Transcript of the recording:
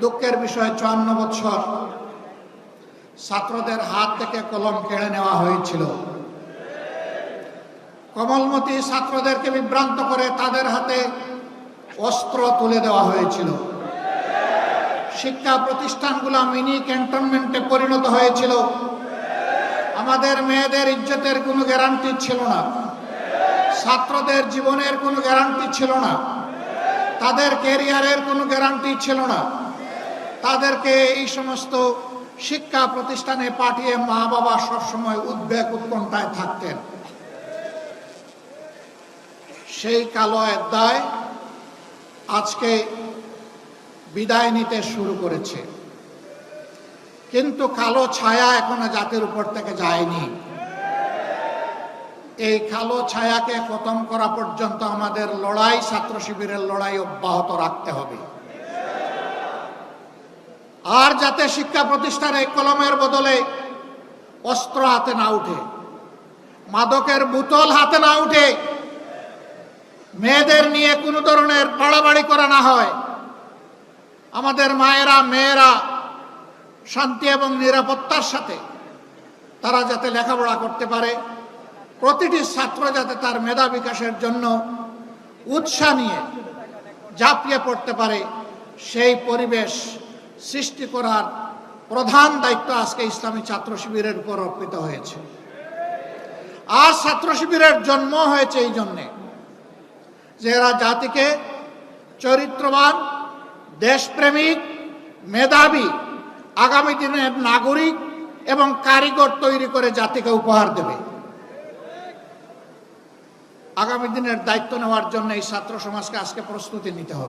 দুঃখের বিষয় 54 বছর ছাত্রদের হাত থেকে কলম কেড়ে নেওয়া হয়েছিল। কোমলমতি ছাত্রদেরকে বিভ্রান্ত করে তাদের হাতে অস্ত্র তুলে দেওয়া হয়েছিল। শিক্ষা প্রতিষ্ঠানগুলো মিনি ক্যান্টনমেন্টে পরিণত হয়েছিল। আমাদের মেয়েদের ইজ্জতের কোনো গ্যারান্টি ছিল না, ছাত্রদের জীবনের কোনো গ্যারান্টি ছিল না, তাদের ক্যারিয়ারের কোনো গ্যারান্টি ছিল না। তাদেরকে এই সমস্ত শিক্ষা প্রতিষ্ঠানে পাঠিয়ে মা বাবা সবসময় উদ্বেগ উৎকণ্ঠায় থাকতেন। সেই কালো অধ্যায় আজকে বিদায় নিতে শুরু করেছে, কিন্তু কালো ছায়া এখনো জাতির উপর থেকে যায়নি। এই কালো ছায়াকে খতম করা পর্যন্ত আমাদের লড়াই, ছাত্র শিবিরের লড়াই অব্যাহত রাখতে হবে। আর যাতে শিক্ষা প্রতিষ্ঠানে কলমের বদলে অস্ত্র হাতে না উঠে, মাদকের বোতল হাতে না উঠে, মেয়েদের নিয়ে কোনো ধরনের বাড়াবাড়ি করা না হয়, আমাদের মায়েরা মেয়েরা শান্তি এবং নিরাপত্তার সাথে তারা যাতে লেখাপড়া করতে পারে, প্রতিটি ছাত্র যাতে তার মেধা বিকাশের জন্য উৎসাহ নিয়ে ঝাঁপিয়ে পড়তে পারে, সেই পরিবেশ সৃষ্টি করার প্রধান দায়িত্ব আজকে ইসলামী ছাত্র শিবিরের উপর অর্পিত হয়েছে। আর ছাত্র শিবিরের জন্ম হয়েছে এই জন্যে যে এরা জাতিকে চরিত্রবান, দেশপ্রেমিক, মেধাবী, আগামী দিনের নাগরিক এবং কারিগর তৈরি করে জাতিকে উপহার দেবে। আগামী দিনের দায়িত্ব নেওয়ার জন্য এই ছাত্র সমাজকে আজকে প্রস্তুতি নিতে হবে।